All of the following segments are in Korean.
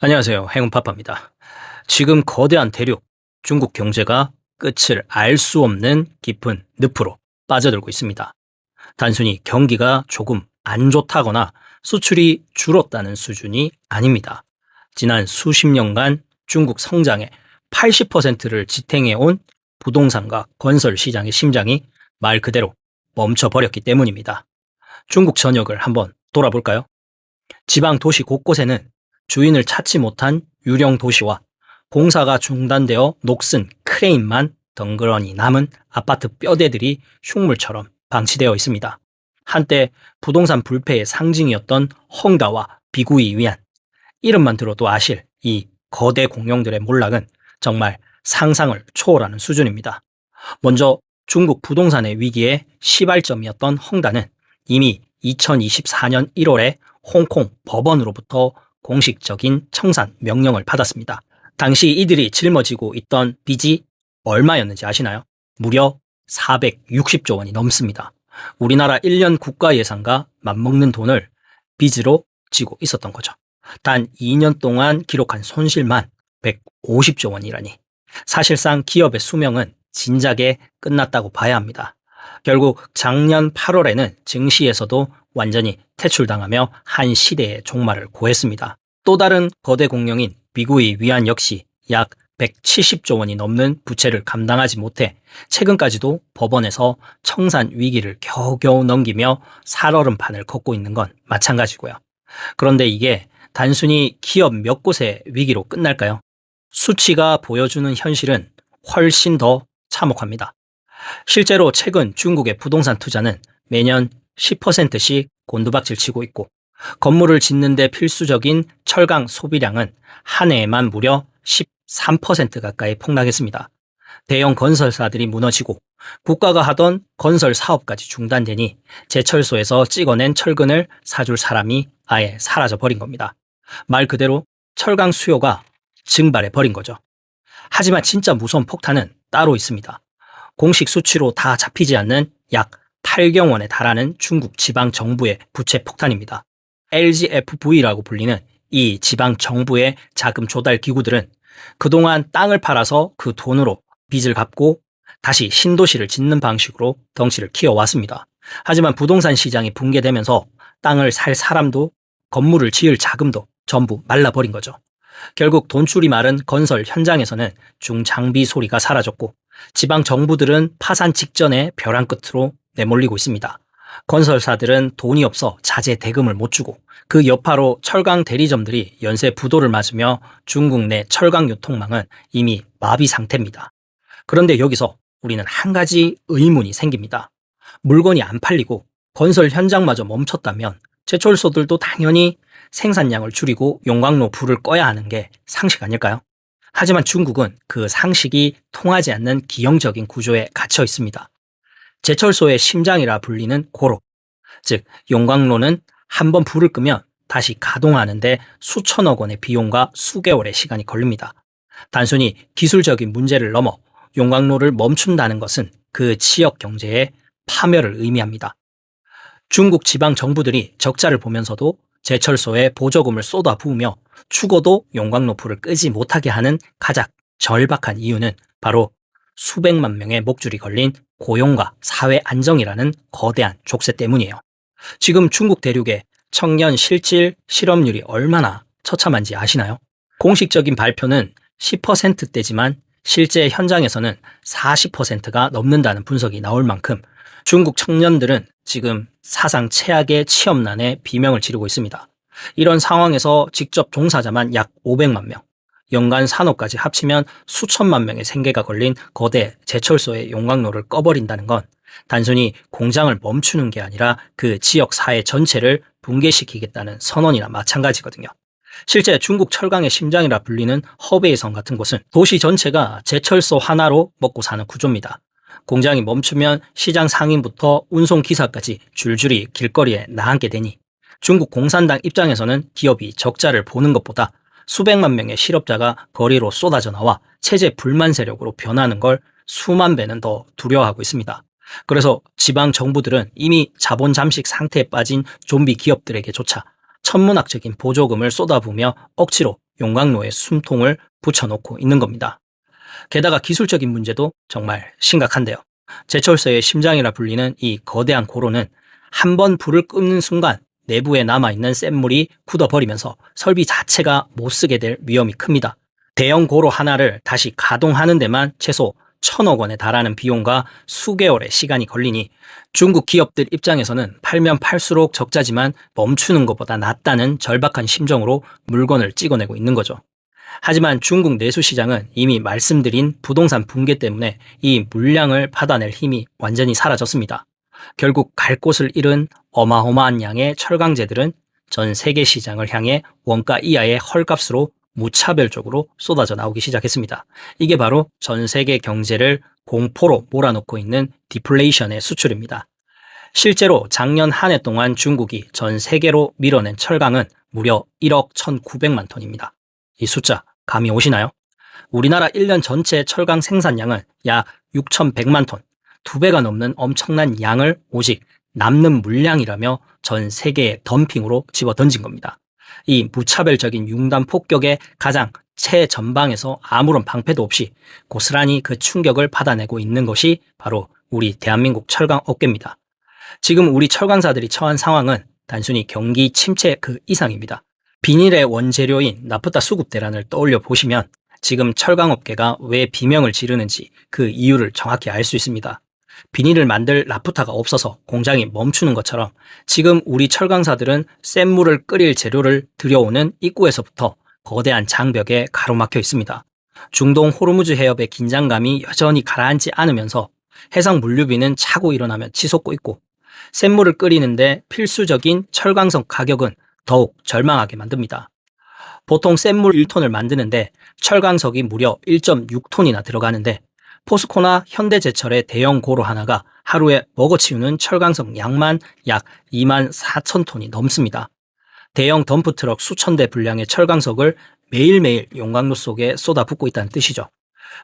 안녕하세요. 행운파파입니다. 지금 거대한 대륙, 중국 경제가 끝을 알 수 없는 깊은 늪으로 빠져들고 있습니다. 단순히 경기가 조금 안 좋다거나 수출이 줄었다는 수준이 아닙니다. 지난 수십 년간 중국 성장의 80%를 지탱해온 부동산과 건설 시장의 심장이 말 그대로 멈춰버렸기 때문입니다. 중국 전역을 한번 돌아볼까요? 지방 도시 곳곳에는 주인을 찾지 못한 유령 도시와 공사가 중단되어 녹슨 크레인만 덩그러니 남은 아파트 뼈대들이 흉물처럼 방치되어 있습니다. 한때 부동산 불패의 상징이었던 헝다와 비구이 위안, 이름만 들어도 아실 이 거대 공룡들의 몰락은 정말 상상을 초월하는 수준입니다. 먼저 중국 부동산의 위기의 시발점이었던 헝다는 이미 2024년 1월에 홍콩 법원으로부터 공식적인 청산 명령을 받았습니다. 당시 이들이 짊어지고 있던 빚이 얼마였는지 아시나요? 무려 460조 원이 넘습니다. 우리나라 1년 국가 예산과 맞먹는 돈을 빚으로 지고 있었던 거죠. 단 2년 동안 기록한 손실만 150조 원이라니. 사실상 기업의 수명은 진작에 끝났다고 봐야 합니다. 결국 작년 8월에는 증시에서도 완전히 퇴출당하며 한 시대의 종말을 고했습니다. 또 다른 거대 공룡인 비구이 위안 역시 약 170조 원이 넘는 부채를 감당하지 못해 최근까지도 법원에서 청산 위기를 겨우겨우 넘기며 살얼음판을 걷고 있는 건 마찬가지고요. 그런데 이게 단순히 기업 몇 곳의 위기로 끝날까요? 수치가 보여주는 현실은 훨씬 더 참혹합니다. 실제로 최근 중국의 부동산 투자는 매년 10%씩 곤두박질 치고 있고, 건물을 짓는 데 필수적인 철강 소비량은 한 해에만 무려 13% 가까이 폭락했습니다. 대형 건설사들이 무너지고 국가가 하던 건설 사업까지 중단되니 제철소에서 찍어낸 철근을 사줄 사람이 아예 사라져버린 겁니다. 말 그대로 철강 수요가 증발해버린 거죠. 하지만 진짜 무서운 폭탄은 따로 있습니다. 공식 수치로 다 잡히지 않는 약 8경 원에 달하는 중국 지방 정부의 부채 폭탄입니다. LGFV라고 불리는 이 지방 정부의 자금 조달 기구들은 그동안 땅을 팔아서 그 돈으로 빚을 갚고 다시 신도시를 짓는 방식으로 덩치를 키워왔습니다. 하지만 부동산 시장이 붕괴되면서 땅을 살 사람도 건물을 지을 자금도 전부 말라버린 거죠. 결국 돈줄이 마른 건설 현장에서는 중장비 소리가 사라졌고, 지방 정부들은 파산 직전에 벼랑 끝으로 내몰리고 있습니다. 건설사들은 돈이 없어 자재 대금을 못 주고, 그 여파로 철강 대리점들이 연쇄 부도를 맞으며 중국 내 철강 유통망은 이미 마비 상태입니다. 그런데 여기서 우리는 한 가지 의문이 생깁니다. 물건이 안 팔리고 건설 현장마저 멈췄다면 제철소들도 당연히 생산량을 줄이고 용광로 불을 꺼야 하는 게 상식 아닐까요? 하지만 중국은 그 상식이 통하지 않는 기형적인 구조에 갇혀 있습니다. 제철소의 심장이라 불리는 고로, 즉 용광로는 한번 불을 끄면 다시 가동하는데 수천억 원의 비용과 수개월의 시간이 걸립니다. 단순히 기술적인 문제를 넘어 용광로를 멈춘다는 것은 그 지역 경제의 파멸을 의미합니다. 중국 지방 정부들이 적자를 보면서도 제철소에 보조금을 쏟아부으며 죽어도 용광로 불을 끄지 못하게 하는 가장 절박한 이유는 바로 수백만 명의 목줄이 걸린 고용과 사회 안정이라는 거대한 족쇄 때문이에요. 지금 중국 대륙의 청년 실질 실업률이 얼마나 처참한지 아시나요? 공식적인 발표는 10%대지만 실제 현장에서는 40%가 넘는다는 분석이 나올 만큼 중국 청년들은 지금 사상 최악의 취업난에 비명을 지르고 있습니다. 이런 상황에서 직접 종사자만 약 500만 명, 연간 산업까지 합치면 수천만 명의 생계가 걸린 거대 제철소의 용광로를 꺼버린다는 건 단순히 공장을 멈추는 게 아니라 그 지역 사회 전체를 붕괴시키겠다는 선언이나 마찬가지거든요. 실제 중국 철강의 심장이라 불리는 허베이성 같은 곳은 도시 전체가 제철소 하나로 먹고 사는 구조입니다. 공장이 멈추면 시장 상인부터 운송기사까지 줄줄이 길거리에 나앉게 되니 중국 공산당 입장에서는 기업이 적자를 보는 것보다 수백만 명의 실업자가 거리로 쏟아져 나와 체제 불만 세력으로 변하는 걸 수만 배는 더 두려워하고 있습니다. 그래서 지방 정부들은 이미 자본 잠식 상태에 빠진 좀비 기업들에게조차 천문학적인 보조금을 쏟아부으며 억지로 용광로에 숨통을 붙여놓고 있는 겁니다. 게다가 기술적인 문제도 정말 심각한데요. 제철소의 심장이라 불리는 이 거대한 고로는 한 번 불을 끄는 순간 내부에 남아있는 쇳물이 굳어버리면서 설비 자체가 못쓰게 될 위험이 큽니다. 대형 고로 하나를 다시 가동하는 데만 최소 1,000억 원에 달하는 비용과 수개월의 시간이 걸리니 중국 기업들 입장에서는 팔면 팔수록 적자지만 멈추는 것보다 낫다는 절박한 심정으로 물건을 찍어내고 있는 거죠. 하지만 중국 내수시장은 이미 말씀드린 부동산 붕괴 때문에 이 물량을 받아낼 힘이 완전히 사라졌습니다. 결국 갈 곳을 잃은 어마어마한 양의 철강제들은 전 세계 시장을 향해 원가 이하의 헐값으로 무차별적으로 쏟아져 나오기 시작했습니다. 이게 바로 전 세계 경제를 공포로 몰아넣고 있는 디플레이션의 수출입니다. 실제로 작년 한 해 동안 중국이 전 세계로 밀어낸 철강은 무려 1억 1,900만 톤입니다. 이 숫자 감이 오시나요? 우리나라 1년 전체 철강 생산량은 약 6,100만 톤, 2배가 넘는 엄청난 양을 오직 남는 물량이라며 전 세계에 덤핑으로 집어던진 겁니다. 이 무차별적인 융단 폭격의 가장 최전방에서 아무런 방패도 없이 고스란히 그 충격을 받아내고 있는 것이 바로 우리 대한민국 철강 업계입니다. 지금 우리 철강사들이 처한 상황은 단순히 경기 침체 그 이상입니다. 비닐의 원재료인 나프타 수급 대란을 떠올려 보시면 지금 철강업계가 왜 비명을 지르는지 그 이유를 정확히 알 수 있습니다. 비닐을 만들 나프타가 없어서 공장이 멈추는 것처럼 지금 우리 철강사들은 쇳물을 끓일 재료를 들여오는 입구에서부터 거대한 장벽에 가로막혀 있습니다. 중동 호르무즈 해협의 긴장감이 여전히 가라앉지 않으면서 해상 물류비는 차고 일어나며 치솟고 있고 쇳물을 끓이는데 필수적인 철강석 가격은 더욱 절망하게 만듭니다. 보통 쇳물 1톤을 만드는데 철강석이 무려 1.6톤이나 들어가는데 포스코나 현대제철의 대형 고로 하나가 하루에 먹어치우는 철강석 양만 약 2만 4천 톤이 넘습니다. 대형 덤프트럭 수천 대 분량의 철강석을 매일매일 용광로 속에 쏟아붓고 있다는 뜻이죠.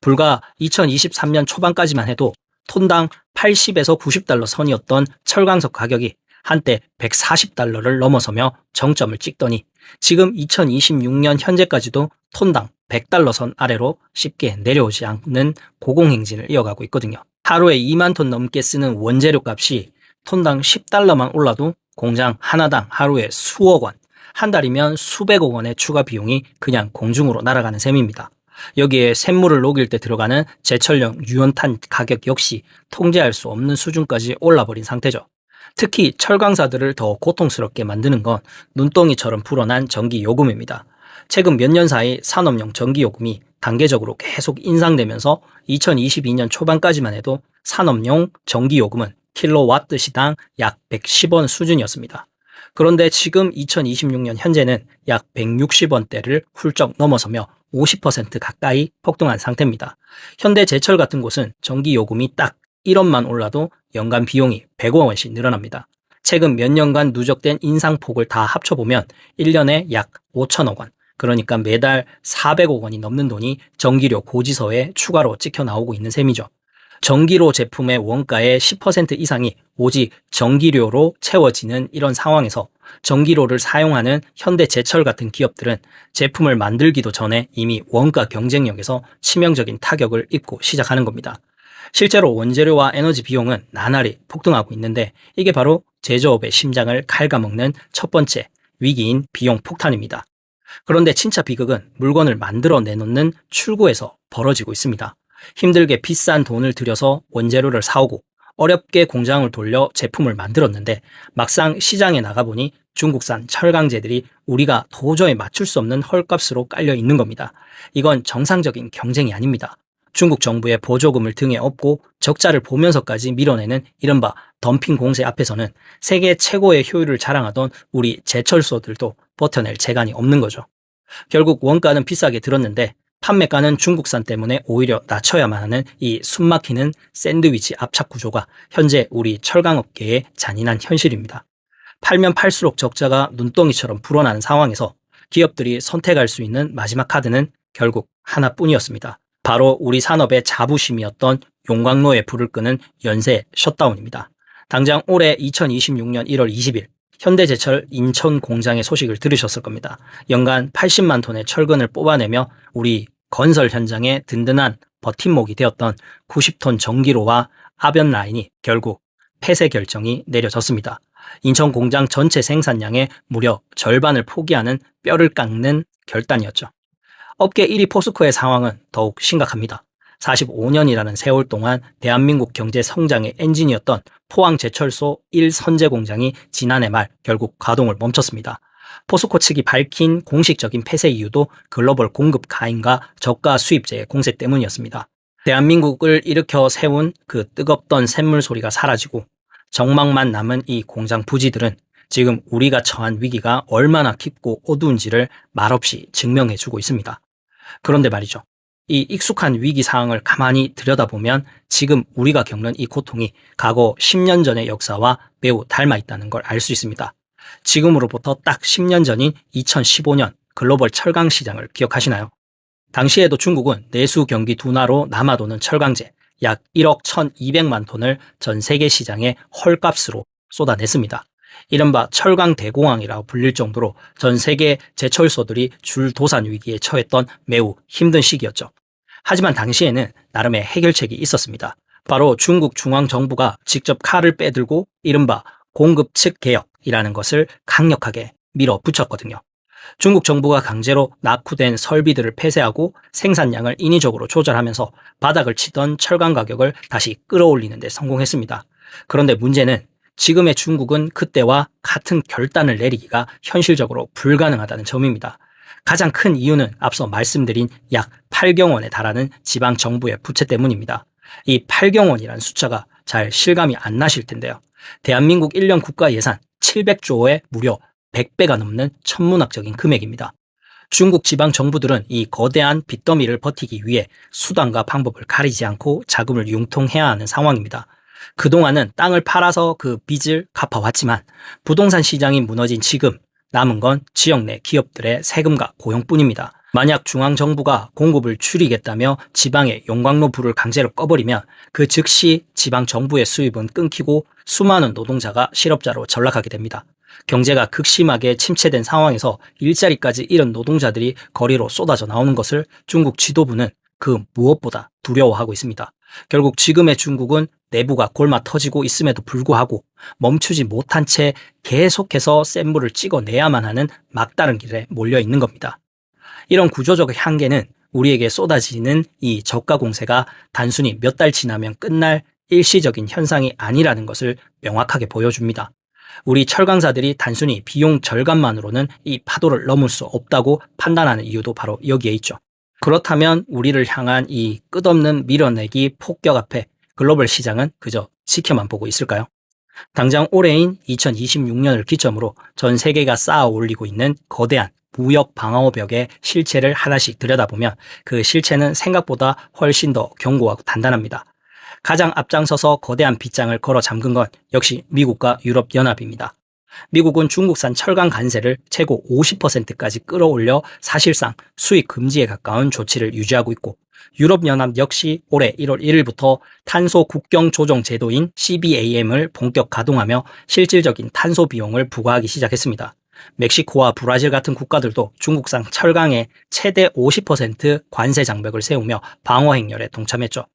불과 2023년 초반까지만 해도 톤당 80에서 90달러 선이었던 철강석 가격이 한때 140달러를 넘어서며 정점을 찍더니 지금 2026년 현재까지도 톤당 100달러 선 아래로 쉽게 내려오지 않는 고공행진을 이어가고 있거든요. 하루에 2만 톤 넘게 쓰는 원재료 값이 톤당 10달러만 올라도 공장 하나당 하루에 수억 원, 한 달이면 수백억 원의 추가 비용이 그냥 공중으로 날아가는 셈입니다. 여기에 쇳물을 녹일 때 들어가는 제철용 유연탄 가격 역시 통제할 수 없는 수준까지 올라버린 상태죠. 특히 철강사들을 더 고통스럽게 만드는 건 눈덩이처럼 불어난 전기요금입니다. 최근 몇 년 사이 산업용 전기요금이 단계적으로 계속 인상되면서 2022년 초반까지만 해도 산업용 전기요금은 킬로와트 시당 약 110원 수준이었습니다. 그런데 지금 2026년 현재는 약 160원대를 훌쩍 넘어서며 50% 가까이 폭등한 상태입니다. 현대제철 같은 곳은 전기요금이 딱 1원만 올라도 연간 비용이 100억 원씩 늘어납니다. 최근 몇 년간 누적된 인상폭을 다 합쳐보면 1년에 약 5천억 원, 그러니까 매달 400억 원이 넘는 돈이 전기료 고지서에 추가로 찍혀 나오고 있는 셈이죠. 전기료 제품의 원가의 10% 이상이 오직 전기료로 채워지는 이런 상황에서 전기료를 사용하는 현대제철 같은 기업들은 제품을 만들기도 전에 이미 원가 경쟁력에서 치명적인 타격을 입고 시작하는 겁니다. 실제로 원재료와 에너지 비용은 나날이 폭등하고 있는데 이게 바로 제조업의 심장을 갉아먹는 첫 번째 위기인 비용 폭탄입니다. 그런데 진짜 비극은 물건을 만들어 내놓는 출구에서 벌어지고 있습니다. 힘들게 비싼 돈을 들여서 원재료를 사오고 어렵게 공장을 돌려 제품을 만들었는데 막상 시장에 나가보니 중국산 철강제들이 우리가 도저히 맞출 수 없는 헐값으로 깔려 있는 겁니다. 이건 정상적인 경쟁이 아닙니다. 중국 정부의 보조금을 등에 업고 적자를 보면서까지 밀어내는 이른바 덤핑 공세 앞에서는 세계 최고의 효율을 자랑하던 우리 제철소들도 버텨낼 재간이 없는 거죠. 결국 원가는 비싸게 들었는데 판매가는 중국산 때문에 오히려 낮춰야만 하는 이 숨막히는 샌드위치 압착 구조가 현재 우리 철강업계의 잔인한 현실입니다. 팔면 팔수록 적자가 눈덩이처럼 불어나는 상황에서 기업들이 선택할 수 있는 마지막 카드는 결국 하나뿐이었습니다. 바로 우리 산업의 자부심이었던 용광로에 불을 끄는 연쇄 셧다운입니다. 당장 올해 2026년 1월 20일 현대제철 인천 공장의 소식을 들으셨을 겁니다. 연간 80만 톤의 철근을 뽑아내며 우리 건설 현장에 든든한 버팀목이 되었던 90톤 전기로와 아변 라인이 결국 폐쇄 결정이 내려졌습니다. 인천 공장 전체 생산량의 무려 절반을 포기하는 뼈를 깎는 결단이었죠. 업계 1위 포스코의 상황은 더욱 심각합니다. 45년이라는 세월 동안 대한민국 경제 성장의 엔진이었던 포항제철소 1선제 공장이 지난해 말 결국 가동을 멈췄습니다. 포스코 측이 밝힌 공식적인 폐쇄 이유도 글로벌 공급 가인과 저가 수입제의 공세 때문이었습니다. 대한민국을 일으켜 세운 그 뜨겁던 샘물 소리가 사라지고 정막만 남은 이 공장 부지들은 지금 우리가 처한 위기가 얼마나 깊고 어두운지를 말없이 증명해주고 있습니다. 그런데 말이죠. 이 익숙한 위기 상황을 가만히 들여다보면 지금 우리가 겪는 이 고통이 과거 10년 전의 역사와 매우 닮아 있다는 걸 알 수 있습니다. 지금으로부터 딱 10년 전인 2015년 글로벌 철강 시장을 기억하시나요? 당시에도 중국은 내수 경기 둔화로 남아도는 철강제 약 1억 1,200만 톤을 전 세계 시장에 헐값으로 쏟아냈습니다. 이른바 철강 대공황이라고 불릴 정도로 전 세계 제철소들이 줄도산 위기에 처했던 매우 힘든 시기였죠. 하지만 당시에는 나름의 해결책이 있었습니다. 바로 중국 중앙정부가 직접 칼을 빼들고 이른바 공급 측 개혁이라는 것을 강력하게 밀어붙였거든요. 중국 정부가 강제로 낙후된 설비들을 폐쇄하고 생산량을 인위적으로 조절하면서 바닥을 치던 철강 가격을 다시 끌어올리는 데 성공했습니다. 그런데 문제는 지금의 중국은 그때와 같은 결단을 내리기가 현실적으로 불가능하다는 점입니다. 가장 큰 이유는 앞서 말씀드린 약 8경 원에 달하는 지방정부의 부채 때문입니다. 이 8경 원이라는 숫자가 잘 실감이 안 나실 텐데요. 대한민국 1년 국가 예산 700조에 무려 100배가 넘는 천문학적인 금액입니다. 중국 지방정부들은 이 거대한 빚더미를 버티기 위해 수단과 방법을 가리지 않고 자금을 융통해야 하는 상황입니다. 그동안은 땅을 팔아서 그 빚을 갚아왔지만 부동산 시장이 무너진 지금 남은 건 지역 내 기업들의 세금과 고용뿐입니다. 만약 중앙정부가 공급을 줄이겠다며 지방의 용광로 불을 강제로 꺼버리면 그 즉시 지방정부의 수입은 끊기고 수많은 노동자가 실업자로 전락하게 됩니다. 경제가 극심하게 침체된 상황에서 일자리까지 잃은 노동자들이 거리로 쏟아져 나오는 것을 중국 지도부는 그 무엇보다 두려워하고 있습니다. 결국 지금의 중국은 내부가 골마 터지고 있음에도 불구하고 멈추지 못한 채 계속해서 센 불을 찍어내야만 하는 막다른 길에 몰려 있는 겁니다. 이런 구조적 한계는 우리에게 쏟아지는 이 저가 공세가 단순히 몇 달 지나면 끝날 일시적인 현상이 아니라는 것을 명확하게 보여줍니다. 우리 철강사들이 단순히 비용 절감만으로는 이 파도를 넘을 수 없다고 판단하는 이유도 바로 여기에 있죠. 그렇다면 우리를 향한 이 끝없는 밀어내기 폭격 앞에 글로벌 시장은 그저 지켜만 보고 있을까요? 당장 올해인 2026년을 기점으로 전 세계가 쌓아 올리고 있는 거대한 무역 방어벽의 실체를 하나씩 들여다보면 그 실체는 생각보다 훨씬 더 견고하고 단단합니다. 가장 앞장서서 거대한 빗장을 걸어 잠근 건 역시 미국과 유럽연합입니다. 미국은 중국산 철강 관세를 최고 50%까지 끌어올려 사실상 수입 금지에 가까운 조치를 유지하고 있고 유럽연합 역시 올해 1월 1일부터 탄소 국경 조정 제도인 CBAM을 본격 가동하며 실질적인 탄소 비용을 부과하기 시작했습니다. 멕시코와 브라질 같은 국가들도 중국산 철강에 최대 50% 관세 장벽을 세우며 방어 행렬에 동참했죠.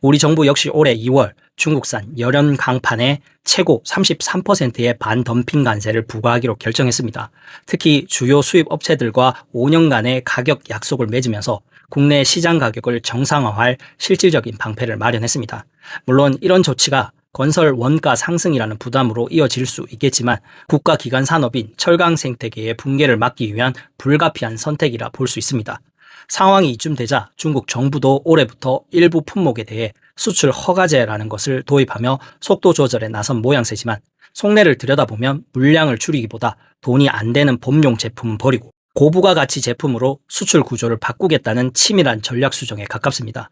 우리 정부 역시 올해 2월 중국산 열연 강판에 최고 33%의 반덤핑 관세를 부과하기로 결정했습니다. 특히 주요 수입 업체들과 5년간의 가격 약속을 맺으면서 국내 시장 가격을 정상화할 실질적인 방패를 마련했습니다. 물론 이런 조치가 건설 원가 상승이라는 부담으로 이어질 수 있겠지만 국가기관 산업인 철강 생태계의 붕괴를 막기 위한 불가피한 선택이라 볼 수 있습니다. 상황이 이쯤 되자 중국 정부도 올해부터 일부 품목에 대해 수출 허가제라는 것을 도입하며 속도 조절에 나선 모양새지만 속내를 들여다보면 물량을 줄이기보다 돈이 안 되는 범용 제품은 버리고 고부가 가치 제품으로 수출 구조를 바꾸겠다는 치밀한 전략 수정에 가깝습니다.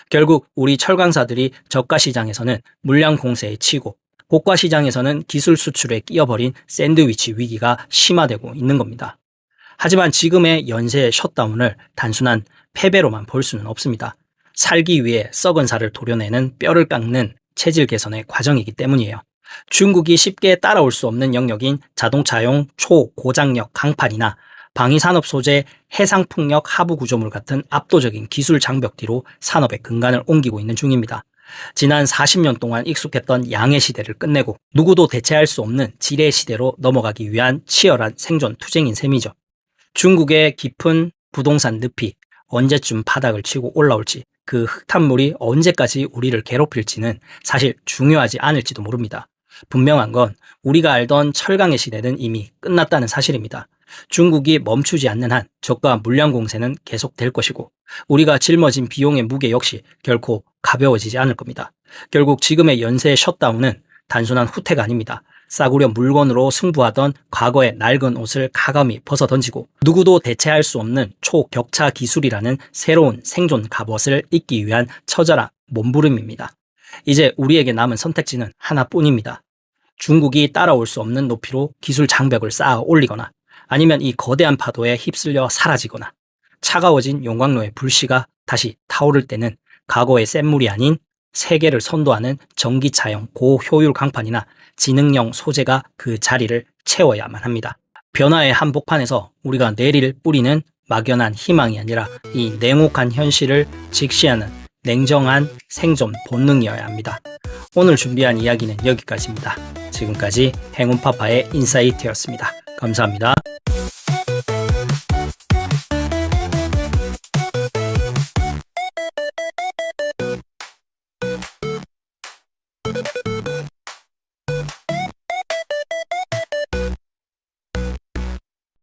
결국 우리 철강사들이 저가 시장에서는 물량 공세에 치고 고가 시장에서는 기술 수출에 끼어버린 샌드위치 위기가 심화되고 있는 겁니다. 하지만 지금의 연쇄 셧다운을 단순한 패배로만 볼 수는 없습니다. 살기 위해 썩은 살을 도려내는 뼈를 깎는 체질 개선의 과정이기 때문이에요. 중국이 쉽게 따라올 수 없는 영역인 자동차용 초고장력 강판이나 방위산업 소재 해상풍력 하부 구조물 같은 압도적인 기술 장벽 뒤로 산업의 근간을 옮기고 있는 중입니다. 지난 40년 동안 익숙했던 양의 시대를 끝내고 누구도 대체할 수 없는 지뢰 시대로 넘어가기 위한 치열한 생존 투쟁인 셈이죠. 중국의 깊은 부동산 늪이 언제쯤 바닥을 치고 올라올지, 그 흙탕물이 언제까지 우리를 괴롭힐지는 사실 중요하지 않을지도 모릅니다. 분명한 건 우리가 알던 철강의 시대는 이미 끝났다는 사실입니다. 중국이 멈추지 않는 한 적과 물량 공세는 계속될 것이고, 우리가 짊어진 비용의 무게 역시 결코 가벼워지지 않을 겁니다. 결국 지금의 연쇄 셧다운은 단순한 후퇴가 아닙니다. 싸구려 물건으로 승부하던 과거의 낡은 옷을 가감히 벗어던지고 누구도 대체할 수 없는 초격차 기술이라는 새로운 생존 갑옷을 입기 위한 처절한 몸부림입니다. 이제 우리에게 남은 선택지는 하나뿐입니다. 중국이 따라올 수 없는 높이로 기술 장벽을 쌓아 올리거나, 아니면 이 거대한 파도에 휩쓸려 사라지거나, 차가워진 용광로의 불씨가 다시 타오를 때는 과거의 샘물이 아닌 세계를 선도하는 전기차용 고효율 강판이나 지능형 소재가 그 자리를 채워야만 합니다. 변화의 한복판에서 우리가 내릴 뿌리는 막연한 희망이 아니라 이 냉혹한 현실을 직시하는 냉정한 생존 본능이어야 합니다. 오늘 준비한 이야기는 여기까지입니다. 지금까지 행운파파의 인사이트였습니다. 감사합니다.